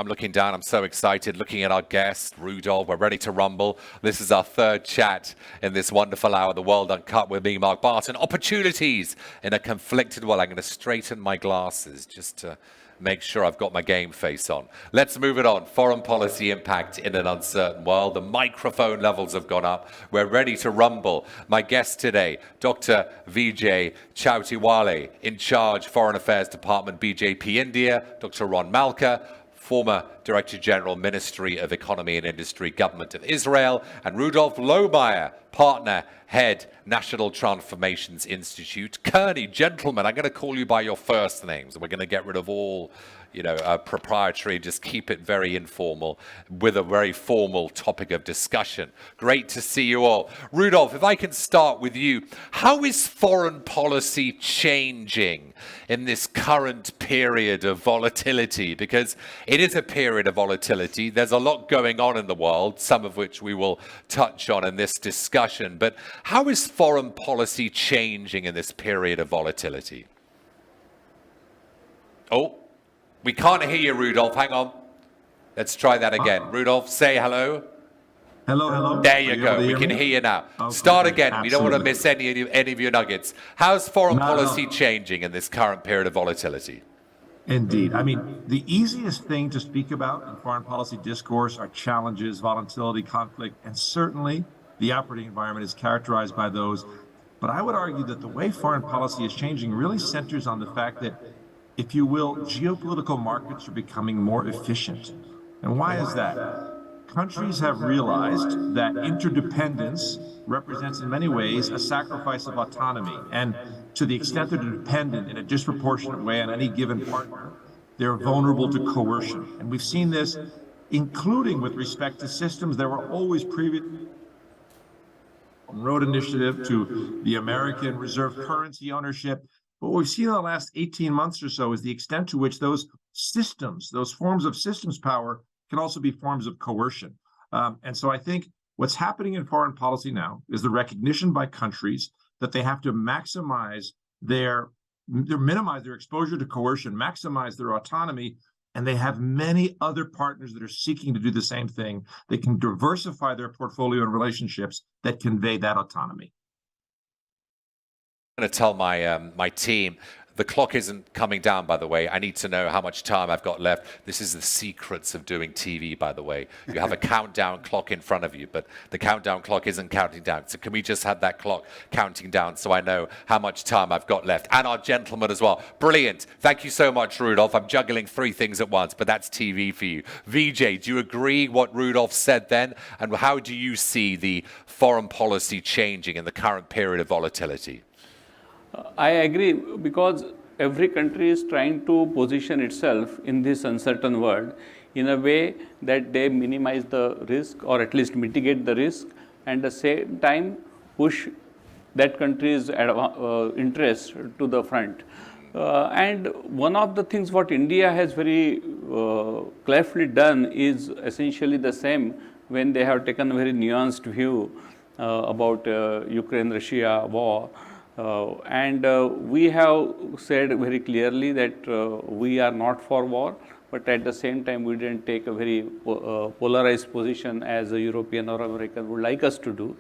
I'm looking down. I'm so excited looking at our guest, Rudolph. We're ready to rumble. This is our third chat in this wonderful hour, The World Uncut, with me, Mark Barton. Opportunities in a conflicted world. I'm going to straighten my glasses just to make sure I've got my game face on. Let's move it on. Foreign policy impact in an uncertain world. The microphone levels have gone up. We're ready to rumble. My guest today, Dr. Vijay Chauthaiwale, in charge Foreign Affairs Department, BJP India. Dr. Ron Malka, former Director General, Ministry of Economy and Industry, Government of Israel, and Rudolph Lohmeyer, Partner, Head, National Transformations Institute. Kearney, gentlemen, I'm going to call you by your first names. We're going to get rid of all, proprietary, just keep it very informal with a very formal topic of discussion. Great to see you all. Rudolph, if I can start with you, how is foreign policy changing in this current period of volatility? Because it is a period of volatility. There's a lot going on in the world, some of which we will touch on in this discussion. But how is foreign policy changing in this period of volatility? Oh, we can't hear you, Rudolph. Hang on. Let's try that again. Rudolph, say hello. Hello. There you go. We can hear you now. Okay, Start again. absolutely. We don't want to miss any of your nuggets. How's foreign policy changing in this current period of volatility? Indeed. I mean, the easiest thing to speak about in foreign policy discourse are challenges, volatility, conflict, and certainly the operating environment is characterized by those. But I would argue that the way foreign policy is changing really centers on the fact that, if you will, geopolitical markets are becoming more efficient. And why is that? Countries have realized that interdependence represents in many ways a sacrifice of autonomy. And to the extent that they're dependent in a disproportionate way on any given partner, they're vulnerable to coercion. And we've seen this, including with respect to systems that were always previous Road Initiative to the American reserve currency ownership. But what we've seen in the last 18 months or so is the extent to which those systems, those forms of systems power, can also be forms of coercion. And so I think what's happening in foreign policy now is the recognition by countries that they have to maximize minimize their exposure to coercion, maximize their autonomy, and they have many other partners that are seeking to do the same thing. They can diversify their portfolio and relationships that convey that autonomy. I'm going to tell my team, the clock isn't coming down, by the way. I need to know how much time I've got left. This is the secrets of doing TV, by the way. You have a countdown clock in front of you, but the countdown clock isn't counting down. So can we just have that clock counting down so I know how much time I've got left? And our gentleman as well. Brilliant. Thank you so much, Rudolph. I'm juggling three things at once, but that's TV for you. Vijay, do you agree what Rudolph said then? And how do you see the foreign policy changing in the current period of volatility? I agree, because every country is trying to position itself in this uncertain world in a way that they minimize the risk, or at least mitigate the risk, and at the same time push that country's interest to the front. And one of the things what India has very cleverly done is essentially the same when they have taken a very nuanced view about Ukraine-Russia war. We have said very clearly that we are not for war, but at the same time we didn't take a very polarized position as a European or American would like us to do.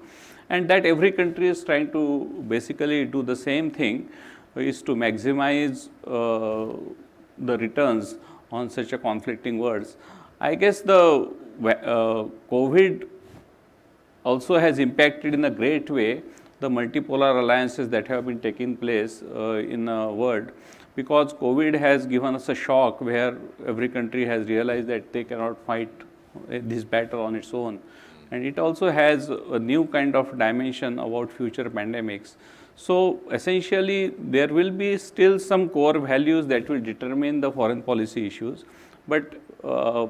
And that every country is trying to basically do the same thing, is to maximize the returns on such a conflicting worlds. I guess the COVID also has impacted in a great way the multipolar alliances that have been taking place in the world, because COVID has given us a shock where every country has realized that they cannot fight this battle on its own. And it also has a new kind of dimension about future pandemics. So essentially, there will be still some core values that will determine the foreign policy issues, but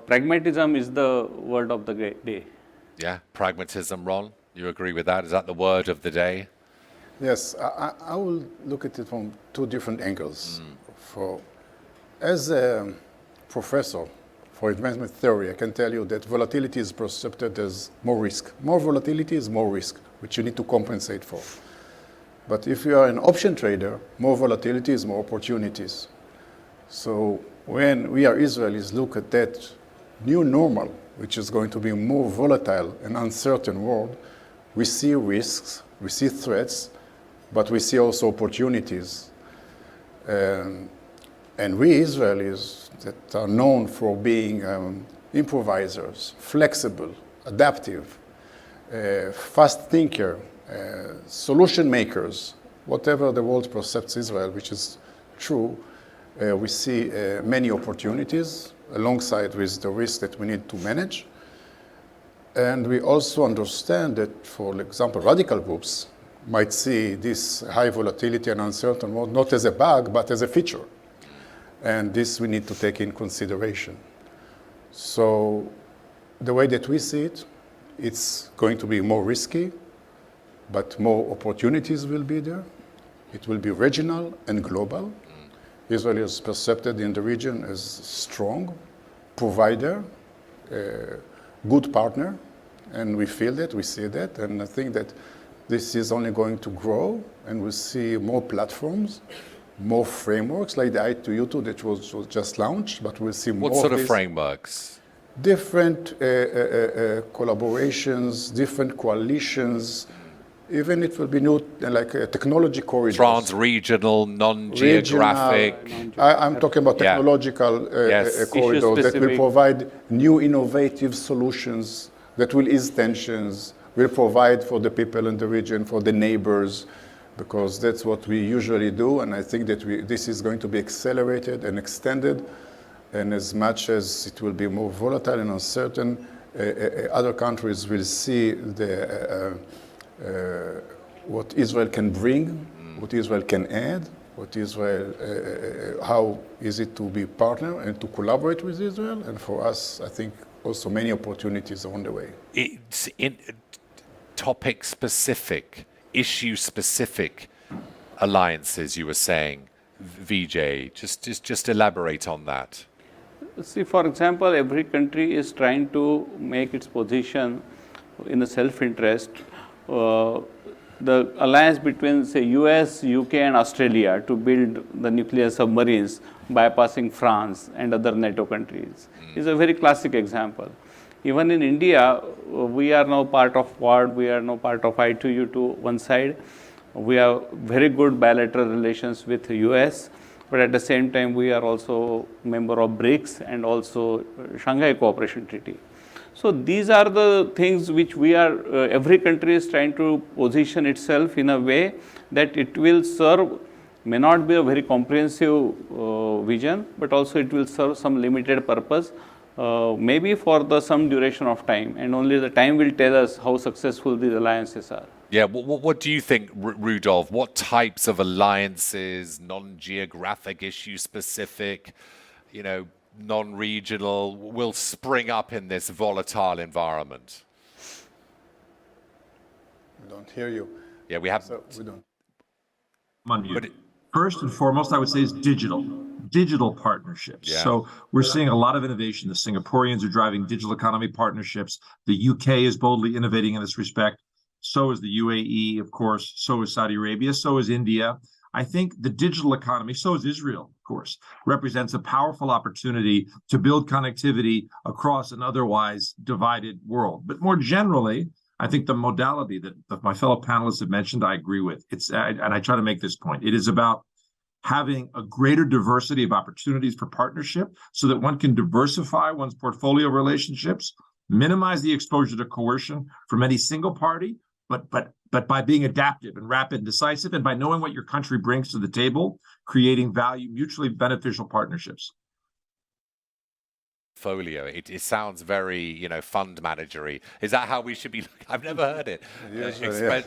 pragmatism is the word of the day. Yeah, pragmatism, Ron. You agree with that? Is that the word of the day? Yes, I will look at it from two different angles. As a professor for advancement theory, I can tell you that volatility is perceived as more risk. More volatility is more risk, which you need to compensate for. But if you are an option trader, more volatility is more opportunities. So when we are Israelis look at that new normal, which is going to be a more volatile and uncertain world, we see risks, we see threats, but we see also opportunities. And we Israelis that are known for being improvisers, flexible, adaptive, fast thinker, solution makers, whatever the world perceives Israel, which is true, we see many opportunities alongside with the risks that we need to manage. And we also understand that, for example, radical groups might see this high volatility and uncertain world not as a bug, but as a feature. And this we need to take in consideration. So the way that we see it, it's going to be more risky, but more opportunities will be there. It will be regional and global. Israel is perceived in the region as strong provider, good partner, and we feel that, we see that, and I think that this is only going to grow, and we'll see more platforms, more frameworks like the I2U2 that was just launched, but we'll see more. What sort of frameworks? Different collaborations, different coalitions, even it will be new, like technology corridors. Trans-regional, non-geographic. I'm talking about technological corridors that will provide new innovative solutions that will ease tensions, will provide for the people in the region, for the neighbors, because that's what we usually do. And I think that this is going to be accelerated and extended. And as much as it will be more volatile and uncertain, other countries will see what Israel can bring, what Israel can add, what Israel, how is it to be partner and to collaborate with Israel. And for us, I think also many opportunities are on the way. It's in topic-specific, issue-specific alliances, you were saying, Vijay. Just elaborate on that. See, for example, every country is trying to make its position in a self-interest. The alliance between, say, US, UK and Australia to build the nuclear submarines bypassing France and other NATO countries is a very classic example. Even in India, we are now part of Quad, we are now part of I2U2 one side. We have very good bilateral relations with the US, but at the same time, we are also member of BRICS and also Shanghai Cooperation Treaty. So these are the things which we are, every country is trying to position itself in a way that it will serve, may not be a very comprehensive vision, but also it will serve some limited purpose, maybe for some duration of time, and only the time will tell us how successful these alliances are. Yeah, what do you think, Rudolph? What types of alliances, non-geographic, issue-specific, non-regional, will spring up in this volatile environment? We don't hear you. Yeah, we have. So we don't. First and foremost, I would say is digital partnerships. Yeah. So we're seeing a lot of innovation. The Singaporeans are driving digital economy partnerships. The UK is boldly innovating in this respect. So is the UAE, of course. So is Saudi Arabia. So is India. I think the digital economy, so is Israel, of course, represents a powerful opportunity to build connectivity across an otherwise divided world. But more generally, I think the modality that my fellow panelists have mentioned, I agree with. And I try to make this point. It is about having a greater diversity of opportunities for partnership so that one can diversify one's portfolio relationships, minimize the exposure to coercion from any single party, but by being adaptive and rapid and decisive, and by knowing what your country brings to the table, creating value, mutually beneficial partnerships. Portfolio. It sounds very, fund managery. Is that how we should be? I've never heard it.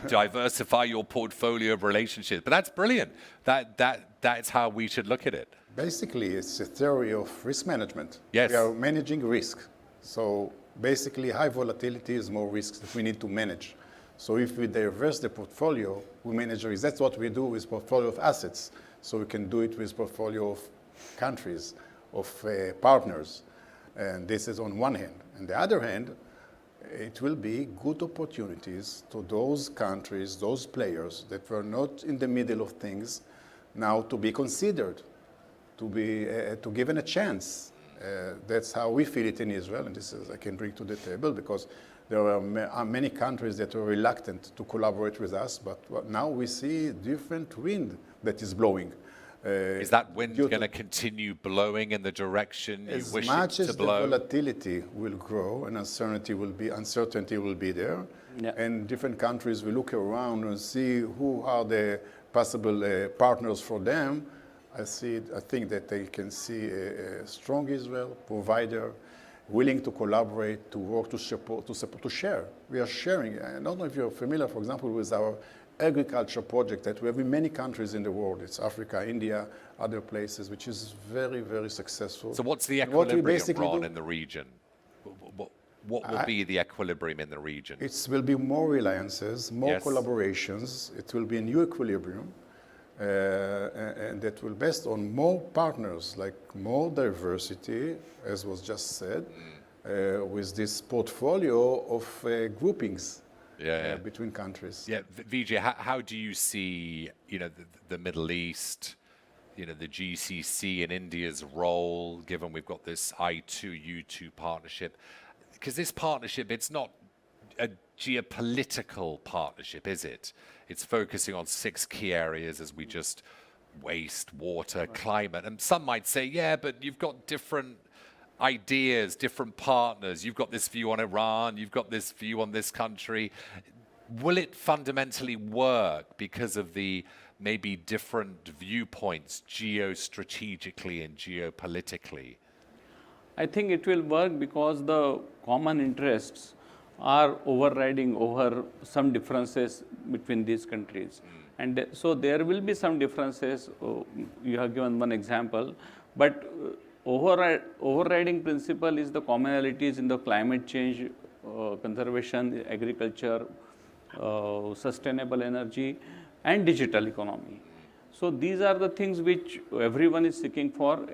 Diversify your portfolio of relationships. But that's brilliant. That's how we should look at it. Basically, it's a theory of risk management. Yes. We are managing risk. So basically, high volatility is more risks that we need to manage. So if we diverse the portfolio, we manage risk. That's what we do with portfolio of assets. So we can do it with portfolio of countries, of partners. And this is on one hand. On the other hand, it will be good opportunities to those countries, those players that were not in the middle of things, now to be considered, to be given a chance. That's how we feel it in Israel, and this is I can bring to the table because there are many countries that are reluctant to collaborate with us, but now we see different wind that is blowing. Is that wind going to continue blowing in the direction you wish it to blow? As much as the volatility will grow and uncertainty will be there, and different countries will look around and see who are the possible partners for them. I think that they can see a strong Israel provider, willing to collaborate, to work, to support, to share. We are sharing. I don't know if you're familiar, for example, with our agriculture project that we have in many countries in the world. It's Africa, India, other places, which is very, very successful. So what's the equilibrium, Ron, in the region? What will be the equilibrium in the region? It will be more reliances, more collaborations. It will be a new equilibrium. And that will based on more partners, like more diversity, as was just said, with this portfolio of groupings between countries. Yeah, Vijay, how do you see, the Middle East, the GCC and India's role, given we've got this I2U2 partnership? Because this partnership, it's not a geopolitical partnership, is it? It's focusing on 6 key areas, as we just waste, water, climate. And some might say, yeah, but you've got different ideas, different partners. You've got this view on Iran, you've got this view on this country. Will it fundamentally work because of the maybe different viewpoints geostrategically and geopolitically? I think it will work because the common interests are overriding over some differences between these countries. And so there will be some differences. You have given one example, but overriding principle is the commonalities in the climate change, conservation, agriculture, sustainable energy, and digital economy. So these are the things which everyone is seeking for.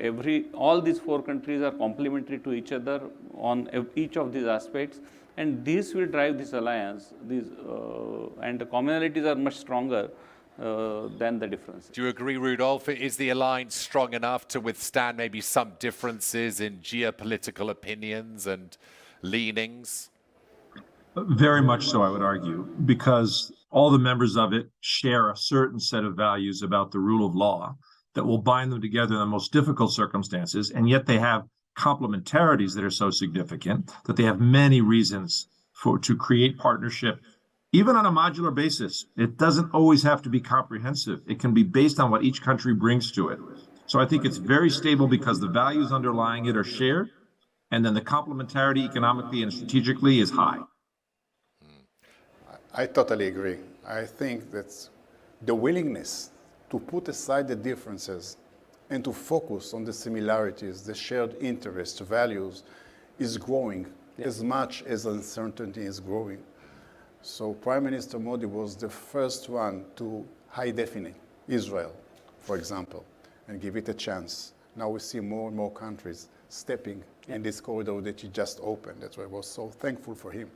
All these 4 countries are complementary to each other on each of these aspects. And this will drive this alliance. And the commonalities are much stronger than the differences. Do you agree, Rudolph? Is the alliance strong enough to withstand maybe some differences in geopolitical opinions and leanings? Very much so, I would argue, because all the members of it share a certain set of values about the rule of law that will bind them together in the most difficult circumstances, and yet they have complementarities that are so significant that they have many reasons to create partnership, even on a modular basis. It doesn't always have to be comprehensive. It can be based on what each country brings to it. So I think it's very stable because the values underlying it are shared, and then the complementarity economically and strategically is high. I totally agree. I think that the willingness to put aside the differences and to focus on the similarities, the shared interests, values, is growing as much as uncertainty is growing. So Prime Minister Modi was the first one to high define Israel, for example, and give it a chance. Now we see more and more countries stepping in this corridor that he just opened. That's why I was so thankful for him.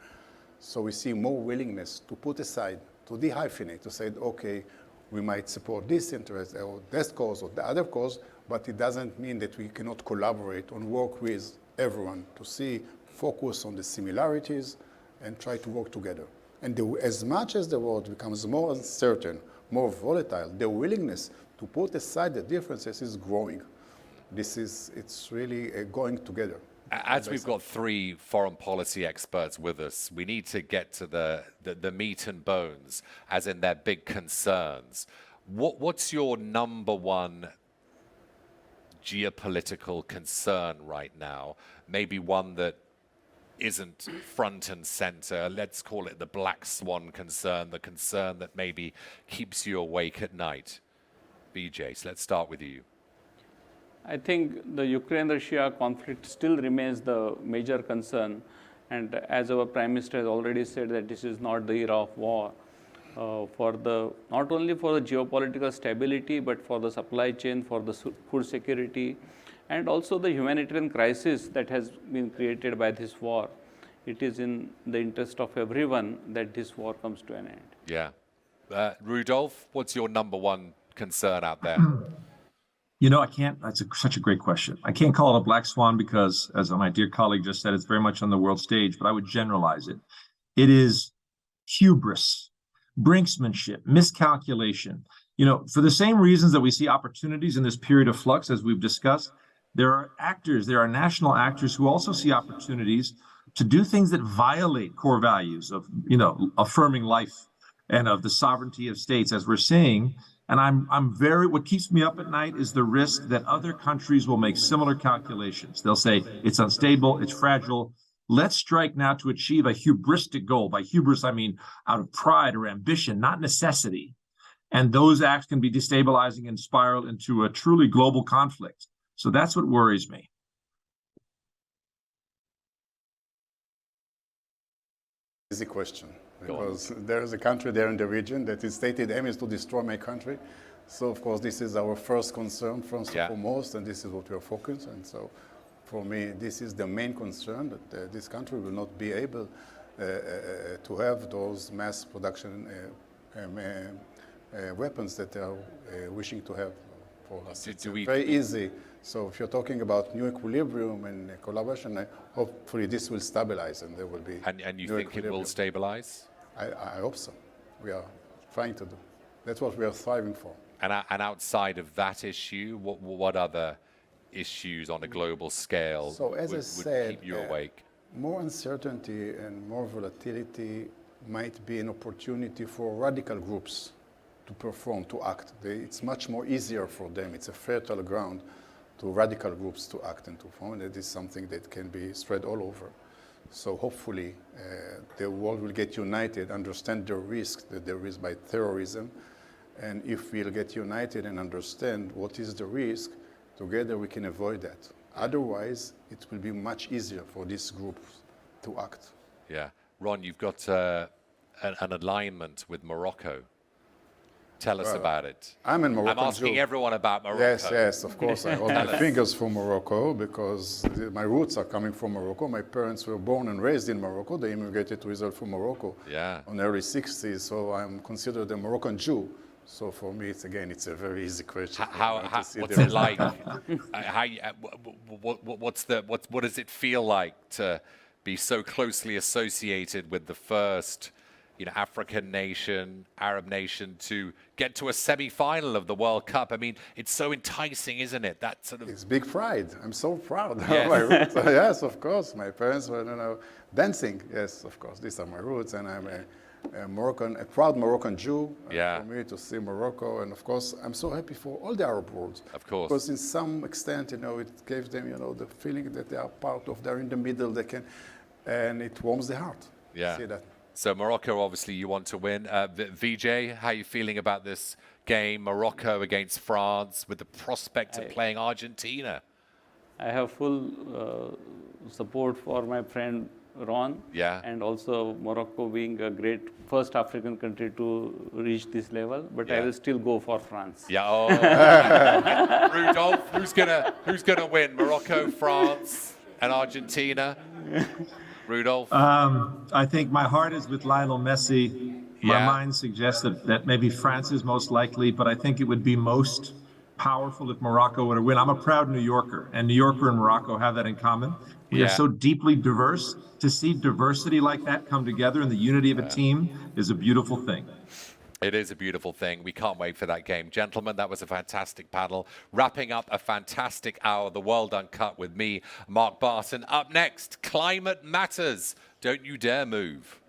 So we see more willingness to put aside, to dehyphenate, to say, okay, we might support this interest or this cause or the other cause, but it doesn't mean that we cannot collaborate and work with everyone to focus on the similarities and try to work together. And as much as the world becomes more uncertain, more volatile, the willingness to put aside the differences is growing. It's really going together. As we've got 3 foreign policy experts with us, we need to get to the meat and bones, as in their big concerns. What's your number one geopolitical concern right now? Maybe one that isn't front and center. Let's call it the black swan concern, the concern that maybe keeps you awake at night. Vijay, so let's start with you. I think the Ukraine-Russia conflict still remains the major concern. And as our Prime Minister has already said, that this is not the era of war. Not only for the geopolitical stability, but for the supply chain, for the food security, and also the humanitarian crisis that has been created by this war. It is in the interest of everyone that this war comes to an end. Yeah. Rudolph, what's your number one concern out there? I can't. That's such a great question. I can't call it a black swan because, as my dear colleague just said, it's very much on the world stage, but I would generalize it. It is hubris, brinksmanship, miscalculation. For the same reasons that we see opportunities in this period of flux, as we've discussed, there are national actors who also see opportunities to do things that violate core values of, affirming life and of the sovereignty of states, as we're seeing. And what keeps me up at night is the risk that other countries will make similar calculations. They'll say it's unstable, it's fragile. Let's strike now to achieve a hubristic goal. By hubris, I mean out of pride or ambition, not necessity. And those acts can be destabilizing and spiral into a truly global conflict. So that's what worries me. Easy question, because there is a country there in the region that its stated aim is to destroy my country. So, of course, this is our first concern, first and foremost, and this is what we are focused on. And so, for me, this is the main concern, that this country will not be able to have those mass production weapons that they are wishing to have for us. It's very easy. So if you're talking about new equilibrium and collaboration, hopefully this will stabilize and there will be. And you think it will stabilize? I hope so. We are trying to do. That's what we are striving for. And outside of that issue, what other issues on a global scale so, as I said, would keep you awake? More uncertainty and more volatility might be an opportunity for radical groups to perform, to act. It's much more easier for them. It's a fertile ground to radical groups to act and to form. And that is something that can be spread all over. So hopefully the world will get united, understand the risk that there is by terrorism. And if we'll get united and understand what is the risk, together we can avoid that. Otherwise, it will be much easier for these groups to act. Yeah. Ron, you've got an alignment with Morocco. Tell us about it. I'm in Morocco. I'm asking everyone about Morocco. Yes, of course. I hold my fingers for Morocco because my roots are coming from Morocco. My parents were born and raised in Morocco. They immigrated to Israel from Morocco on early 60s. So I'm considered a Moroccan Jew. So for me, it's a very easy question. What's it like? What does it feel like to be so closely associated with the first, African nation, Arab nation to get to a semi-final of the World Cup? I mean, it's so enticing, isn't it? That sort of. It's big pride. I'm so proud of Yes. my roots. Yes, of course. My parents were, dancing. Yes, of course. These are my roots, and I'm a proud Moroccan Jew. For me to see Morocco, and of course, I'm so happy for all the Arab world. Of course. Because in some extent, it gave them, the feeling that they are part of. They're in the middle. They can, and it warms the heart. Yeah. See that. So Morocco, obviously, you want to win. Vijay, how are you feeling about this game, Morocco against France, with the prospect of playing Argentina? I have full support for my friend Ron. Yeah. And also Morocco being a great first African country to reach this level. But I will still go for France. Yeah. Oh. Rudolph, who's gonna win? Morocco, France, and Argentina? Rudolph? I think my heart is with Lionel Messi. My mind suggests that maybe France is most likely, but I think it would be most powerful if Morocco were to win. I'm a proud New Yorker, and New Yorker and Morocco have that in common. We are so deeply diverse. To see diversity like that come together in the unity of a team is a beautiful thing. It is a beautiful thing. We can't wait for that game. Gentlemen, that was a fantastic panel. Wrapping up a fantastic hour, The World Uncut with me, Mark Barton. Up next, Climate Matters. Don't you dare move.